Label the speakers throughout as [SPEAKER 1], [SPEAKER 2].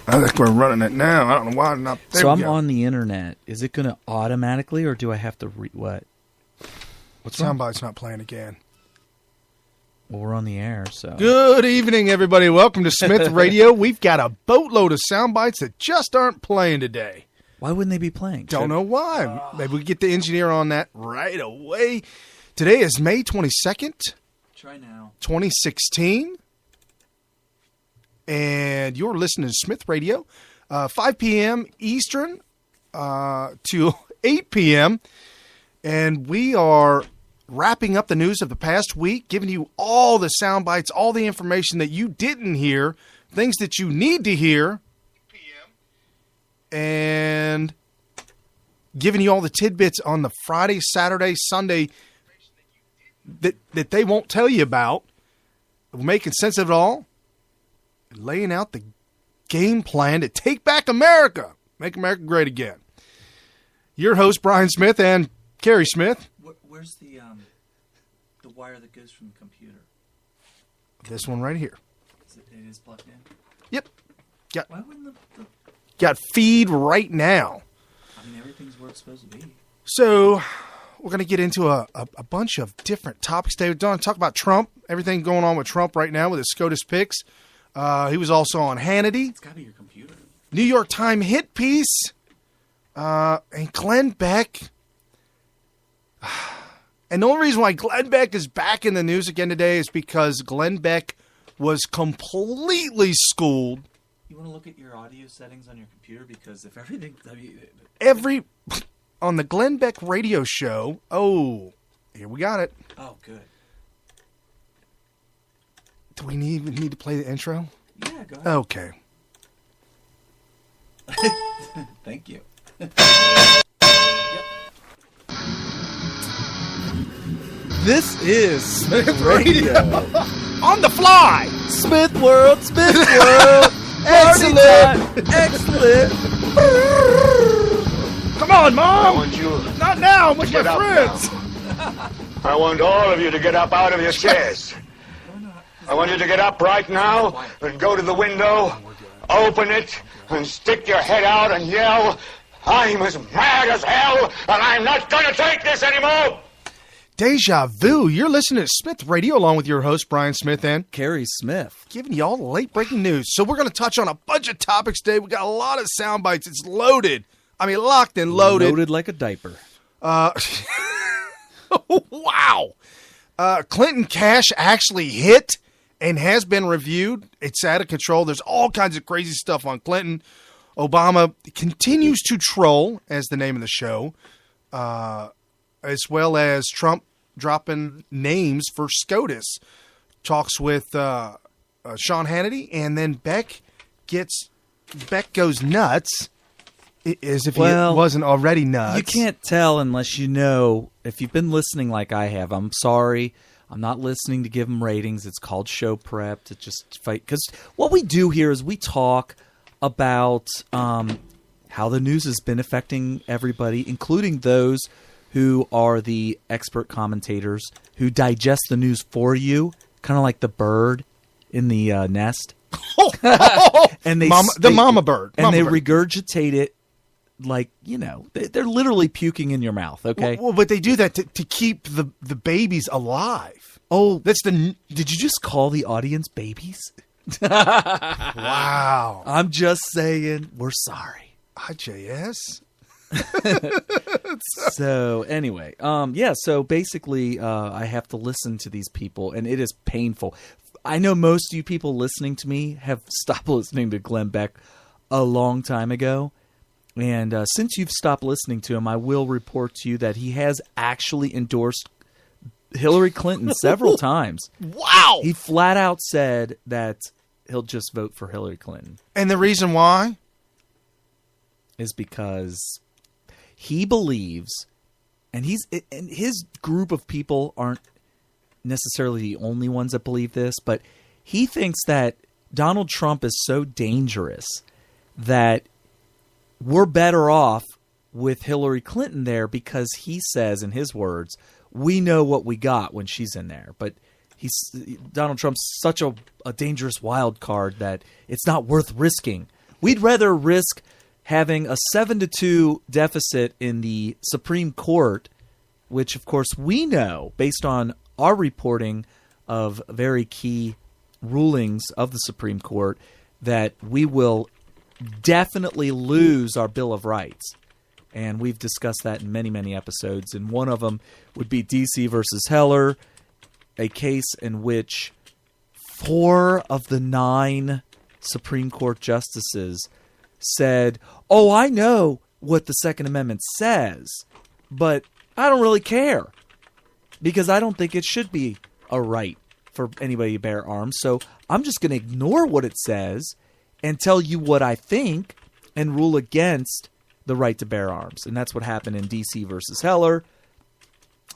[SPEAKER 1] I think we're running it now. I don't know why not.
[SPEAKER 2] So I'm on the internet. Is it going to automatically, or do I have to what? What's wrong?
[SPEAKER 1] Soundbite's not playing again.
[SPEAKER 2] Well, we're on the air, so.
[SPEAKER 1] Good evening, everybody. Welcome to Smith Radio. We've got a boatload of sound bites that just aren't playing today.
[SPEAKER 2] Why wouldn't they be playing?
[SPEAKER 1] Don't know why. Maybe we can get the engineer on that right away. Today is May 22nd.
[SPEAKER 2] Try now.
[SPEAKER 1] 2016. And you're listening to Smith Radio, 5 p.m. Eastern to 8 p.m. And we are wrapping up the news of the past week, giving you all the sound bites, all the information that you didn't hear, things that you need to hear, and giving you all the tidbits on the Friday, Saturday, Sunday that they won't tell you about. We're making sense of it all. Laying out the game plan to take back America. Make America great again. Your host, Brian Smith, and Carrie Smith.
[SPEAKER 2] Where's the wire that goes from the computer?
[SPEAKER 1] This one right here.
[SPEAKER 2] It is plugged in?
[SPEAKER 1] Yep.
[SPEAKER 2] Why wouldn't the...
[SPEAKER 1] Got feed right now.
[SPEAKER 2] I mean, everything's where it's supposed to be.
[SPEAKER 1] So, we're going to get into a bunch of different topics today. We're going to talk about Trump, everything going on with Trump right now with his SCOTUS picks. He was also on Hannity.
[SPEAKER 2] It's got to be your computer.
[SPEAKER 1] New York Times hit piece. And Glenn Beck. And the only reason why Glenn Beck is back in the news again today is because Glenn Beck was completely schooled.
[SPEAKER 2] You want to look at your audio settings on your computer? Because if everything...
[SPEAKER 1] On the Glenn Beck radio show... Oh, here we got it.
[SPEAKER 2] Oh, good.
[SPEAKER 1] Do we need to play the intro?
[SPEAKER 2] Yeah, go ahead.
[SPEAKER 1] Okay.
[SPEAKER 2] Thank you. This is Smith Radio.
[SPEAKER 1] On the fly!
[SPEAKER 2] Smith World, Smith World. Excellent. Excellent.
[SPEAKER 1] Come on, Mom!
[SPEAKER 3] I want you
[SPEAKER 1] Not now, I'm with my
[SPEAKER 3] get up
[SPEAKER 1] friends!
[SPEAKER 3] now. I want all of you to get up out of your chairs. I want you to get up right now and go to the window, open it, and stick your head out and yell, "I'm as mad as hell, and I'm not going to take this anymore!"
[SPEAKER 1] Deja vu. You're listening to Smith Radio along with your host, Brian Smith, and
[SPEAKER 2] Carrie Smith.
[SPEAKER 1] giving you all the late breaking news. So we're going to touch on a bunch of topics today. We got a lot of sound bites. It's loaded. I mean, locked and loaded.
[SPEAKER 2] Loaded like a diaper.
[SPEAKER 1] Wow. Clinton cash actually hit and has been reviewed. It's out of control. There's all kinds of crazy stuff on Clinton. Obama continues to troll, as the name of the show, as well as Trump dropping names for SCOTUS. Talks with Sean Hannity, and then Beck goes nuts, as if he wasn't already nuts.
[SPEAKER 2] You can't tell unless you know. If you've been listening like I have, I'm sorry. I'm not listening to give them ratings. It's called show prep to just fight. Because what we do here is we talk about how the news has been affecting everybody, including those who are the expert commentators who digest the news for you, kind of like the bird in the nest. And
[SPEAKER 1] the mama bird.
[SPEAKER 2] And they regurgitate it like, they're literally puking in your mouth, okay?
[SPEAKER 1] Well, but they do that to keep the babies alive.
[SPEAKER 2] Oh, did you just call the audience babies?
[SPEAKER 1] Wow.
[SPEAKER 2] I'm just saying, we're sorry.
[SPEAKER 1] IJS?
[SPEAKER 2] So anyway, so basically I have to listen to these people, and it is painful. I know most of you people listening to me have stopped listening to Glenn Beck a long time ago. And since you've stopped listening to him, I will report to you that he has actually endorsed Hillary Clinton several times.
[SPEAKER 1] Wow!
[SPEAKER 2] He flat out said that he'll just vote for Hillary Clinton.
[SPEAKER 1] And the reason why?
[SPEAKER 2] Is because he believes, and his group of people aren't necessarily the only ones that believe this, but he thinks that Donald Trump is so dangerous that we're better off with Hillary Clinton there because he says, in his words, we know what we got when she's in there. But Donald Trump's such a dangerous wild card that it's not worth risking We'd rather risk having a 7-2 deficit in the Supreme Court, which, of course, we know, based on our reporting of very key rulings of the Supreme Court, that we will definitely lose our Bill of Rights. And we've discussed that in many, many episodes. And one of them would be D.C. versus Heller, a case in which 4 of the 9 Supreme Court justices said, oh, I know what the Second Amendment says, but I don't really care because I don't think it should be a right for anybody to bear arms. So I'm just going to ignore what it says and tell you what I think and rule against the right to bear arms. And that's what happened in D.C. versus Heller.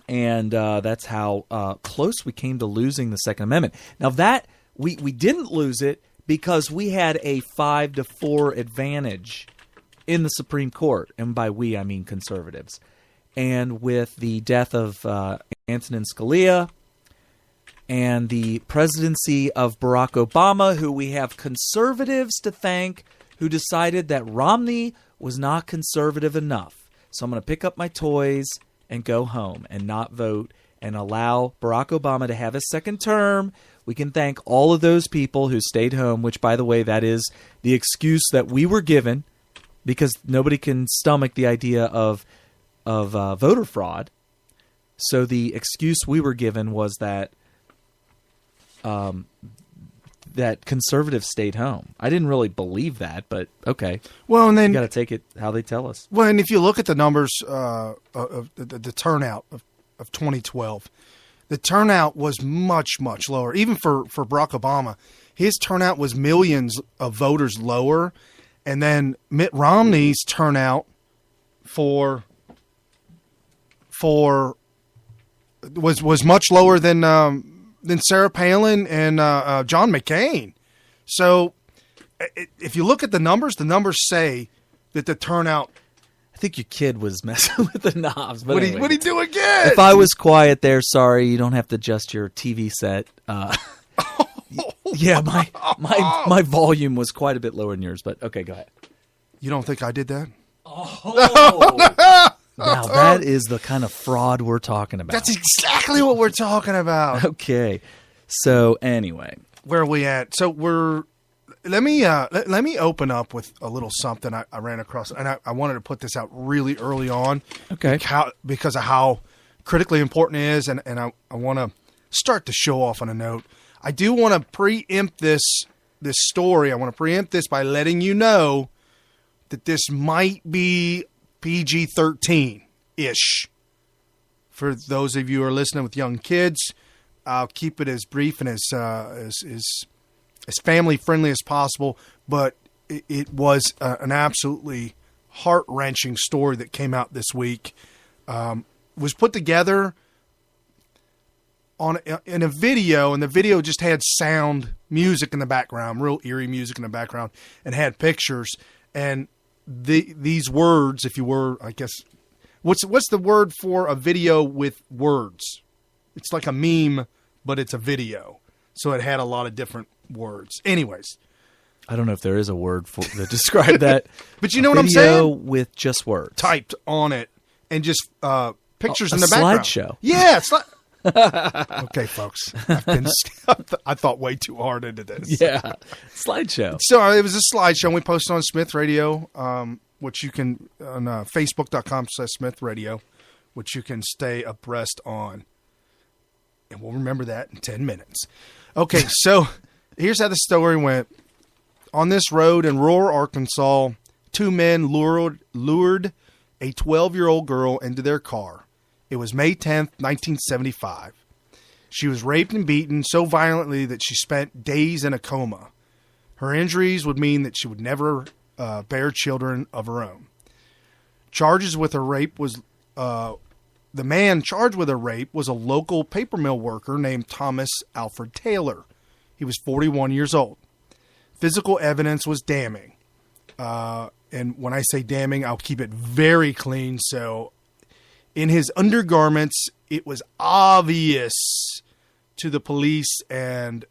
[SPEAKER 2] And that's how close we came to losing the Second Amendment. Now that we didn't lose it because we had a 5-4 advantage in the Supreme Court. And by we, I mean conservatives. And with the death of Antonin Scalia and the presidency of Barack Obama, who we have conservatives to thank, who decided that Romney was not conservative enough. So I'm going to pick up my toys and go home and not vote and allow Barack Obama to have his second term. We can thank all of those people who stayed home, which, by the way, that is the excuse that we were given because nobody can stomach the idea of voter fraud. So the excuse we were given was that that conservatives stayed home. I didn't really believe that, but okay.
[SPEAKER 1] Well, and then
[SPEAKER 2] you got to take it how they tell us.
[SPEAKER 1] Well, and if you look at the numbers of the turnout of 2012, the turnout was much, much lower. Even for Barack Obama, his turnout was millions of voters lower. And then Mitt Romney's turnout was much lower than Sarah Palin and John McCain. So if you look at the numbers say that the turnout.
[SPEAKER 2] I think your kid was messing with the knobs. But
[SPEAKER 1] What'd he do again?
[SPEAKER 2] If I was quiet there, sorry, you don't have to adjust your TV set. Yeah, my volume was quite a bit lower than yours, but okay, go ahead.
[SPEAKER 1] You don't think I did that?
[SPEAKER 2] Oh. Now, that is the kind of fraud we're talking about.
[SPEAKER 1] That's exactly what we're talking about.
[SPEAKER 2] Okay. So, anyway.
[SPEAKER 1] Where are we at? So, let me open up with a little something I ran across. And I wanted to put this out really early on.
[SPEAKER 2] Okay.
[SPEAKER 1] Because of how critically important it is. And I want to start the show off on a note. I do want to preempt this story. I want to preempt this by letting you know that this might be PG-13-ish. For those of you who are listening with young kids, I'll keep it as brief and as family-friendly as possible. But it was an absolutely heart-wrenching story that came out this week. Was put together in a video, and the video just had music in the background, real eerie music in the background, and had pictures. And these words, if you were, I guess, what's the word for a video with words? It's like a meme, but it's a video. So it had a lot of different words. Anyways.
[SPEAKER 2] I don't know if there is a word to describe that.
[SPEAKER 1] But you know what I'm saying?
[SPEAKER 2] Video with just words.
[SPEAKER 1] Typed on it and just pictures in the background.
[SPEAKER 2] A slideshow.
[SPEAKER 1] Yeah, it's like... Okay, folks. I thought way too hard into this.
[SPEAKER 2] Yeah, slideshow.
[SPEAKER 1] So it was a slideshow we posted on Smith Radio, which you can on Facebook.com/Smith Radio, which you can stay abreast on, and we'll remember that in 10 minutes. Okay, so here's how the story went. On this road in rural Arkansas, 2 men lured a 12-year-old girl into their car. It was May 10th, 1975. She was raped and beaten so violently that she spent days in a coma. Her injuries would mean that she would never bear children of her own. Charges with her rape was the man charged with her rape was a local paper mill worker named Thomas Alfred Taylor. He was 41 years old. Physical evidence was damning. And when I say damning, I'll keep it very clean. So in his undergarments, it was obvious to the police and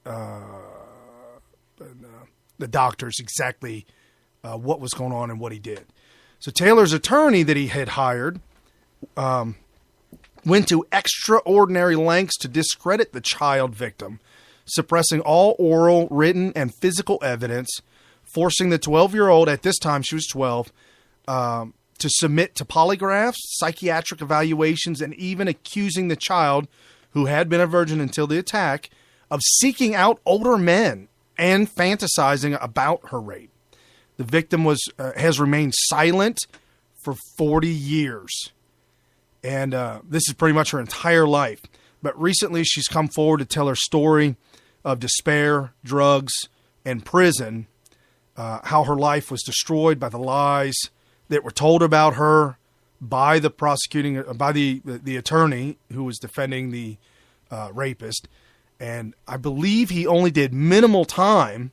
[SPEAKER 1] the doctors exactly what was going on and what he did. So Taylor's attorney that he had hired went to extraordinary lengths to discredit the child victim, suppressing all oral, written, and physical evidence, forcing the 12-year-old, at this time she was 12, to submit to polygraphs, psychiatric evaluations, and even accusing the child, who had been a virgin until the attack, of seeking out older men and fantasizing about her rape. The victim has remained silent for 40 years. And this is pretty much her entire life. But recently she's come forward to tell her story of despair, drugs, and prison, how her life was destroyed by the lies that were told about her by the the attorney who was defending the rapist. And I believe he only did minimal time.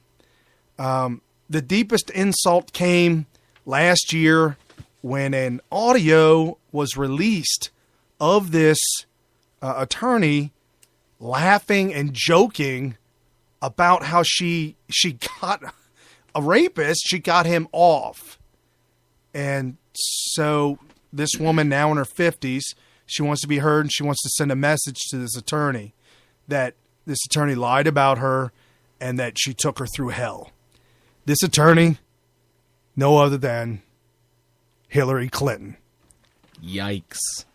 [SPEAKER 1] The deepest insult came last year when an audio was released of this attorney laughing and joking about how she got a rapist, she got him off. And so this woman, now in her 50s, she wants to be heard, and she wants to send a message to this attorney that this attorney lied about her and that she took her through hell. This attorney, no other than Hillary Clinton.
[SPEAKER 2] Yikes.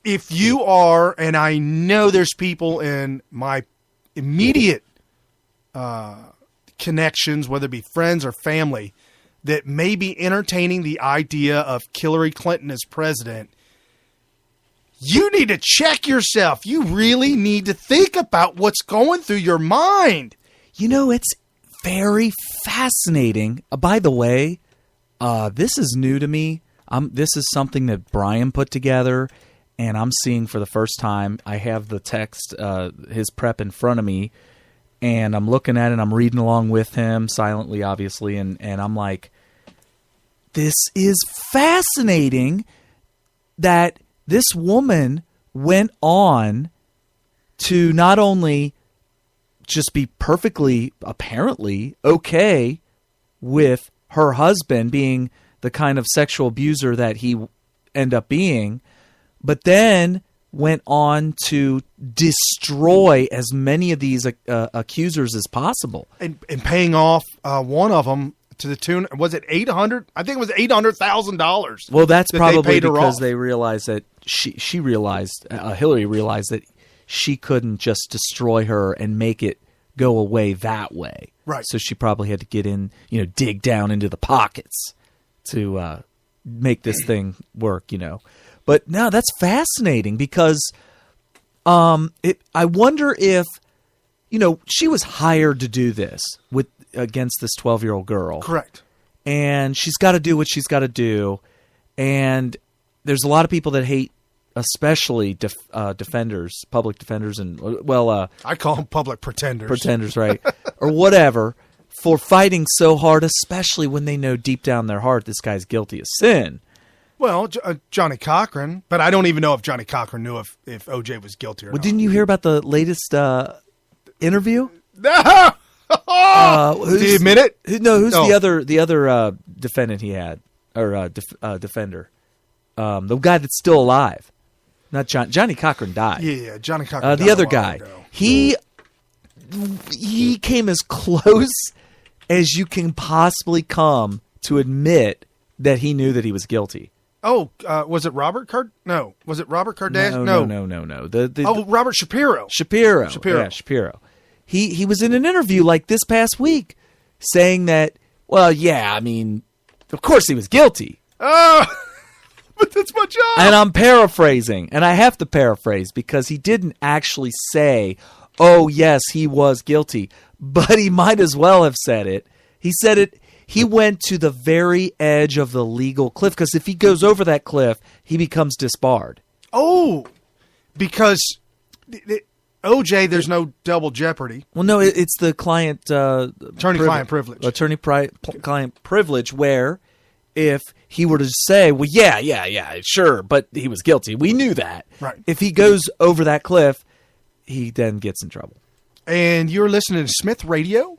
[SPEAKER 1] If you are, and I know there's people in my immediate connections, whether it be friends or family, that may be entertaining the idea of Hillary Clinton as president, you need to check yourself. You really need to think about what's going through your mind.
[SPEAKER 2] You know, it's very fascinating. By the way, this is new to me. This is something that Brian put together, and I'm seeing for the first time. I have the text, his prep in front of me, and I'm looking at it, and I'm reading along with him, silently, obviously, and I'm like, this is fascinating that this woman went on to not only just be perfectly, apparently, okay with her husband being the kind of sexual abuser that he ended up being, but then went on to destroy as many of these accusers as possible.
[SPEAKER 1] And paying off one of them to the tune, was it $800? I think it was $800,000.
[SPEAKER 2] Well, that's probably
[SPEAKER 1] because
[SPEAKER 2] because they realized that she realized, Hillary realized that she couldn't just destroy her and make it go away that way.
[SPEAKER 1] Right.
[SPEAKER 2] So she probably had to get in, dig down into the pockets to make this thing work, But no, that's fascinating because I wonder if, she was hired to do this against this 12-year-old girl.
[SPEAKER 1] Correct.
[SPEAKER 2] And she's got to do what she's got to do. And there's a lot of people that hate, especially defenders, public defenders, and
[SPEAKER 1] I call them public pretenders.
[SPEAKER 2] Pretenders, right? Or whatever, for fighting so hard, especially when they know deep down in their heart this guy's guilty of sin.
[SPEAKER 1] Well, Johnny Cochran, but I don't even know if Johnny Cochran knew if O.J. was guilty or not.
[SPEAKER 2] Didn't you hear about the latest interview?
[SPEAKER 1] No! Did he admit it?
[SPEAKER 2] No, who's the other defendant he had, or defender? The guy that's still alive. Not Johnny Cochran died.
[SPEAKER 1] Yeah, Johnny Cochran died
[SPEAKER 2] the other
[SPEAKER 1] a while
[SPEAKER 2] guy.
[SPEAKER 1] ago.
[SPEAKER 2] He came as close as you can possibly come to admit that he knew that he was guilty.
[SPEAKER 1] Oh, was it Robert No. Was it Robert Kardashian?
[SPEAKER 2] No.
[SPEAKER 1] Robert Shapiro.
[SPEAKER 2] Shapiro. Yeah, Shapiro. He was in an interview like this past week saying that, of course he was guilty.
[SPEAKER 1] Oh, but that's my job.
[SPEAKER 2] And I'm paraphrasing, and I have to paraphrase because he didn't actually say, oh, yes, he was guilty, but he might as well have said it. He said it. He went to the very edge of the legal cliff because if he goes over that cliff, he becomes disbarred.
[SPEAKER 1] Oh, because OJ, there's no double jeopardy.
[SPEAKER 2] Well, no, it's the client
[SPEAKER 1] attorney-client privilege.
[SPEAKER 2] Attorney-client privilege, where if he were to say, well, yeah, sure, but he was guilty. We knew that.
[SPEAKER 1] Right.
[SPEAKER 2] If he goes over that cliff, he then gets in trouble.
[SPEAKER 1] And you're listening to Smith Radio.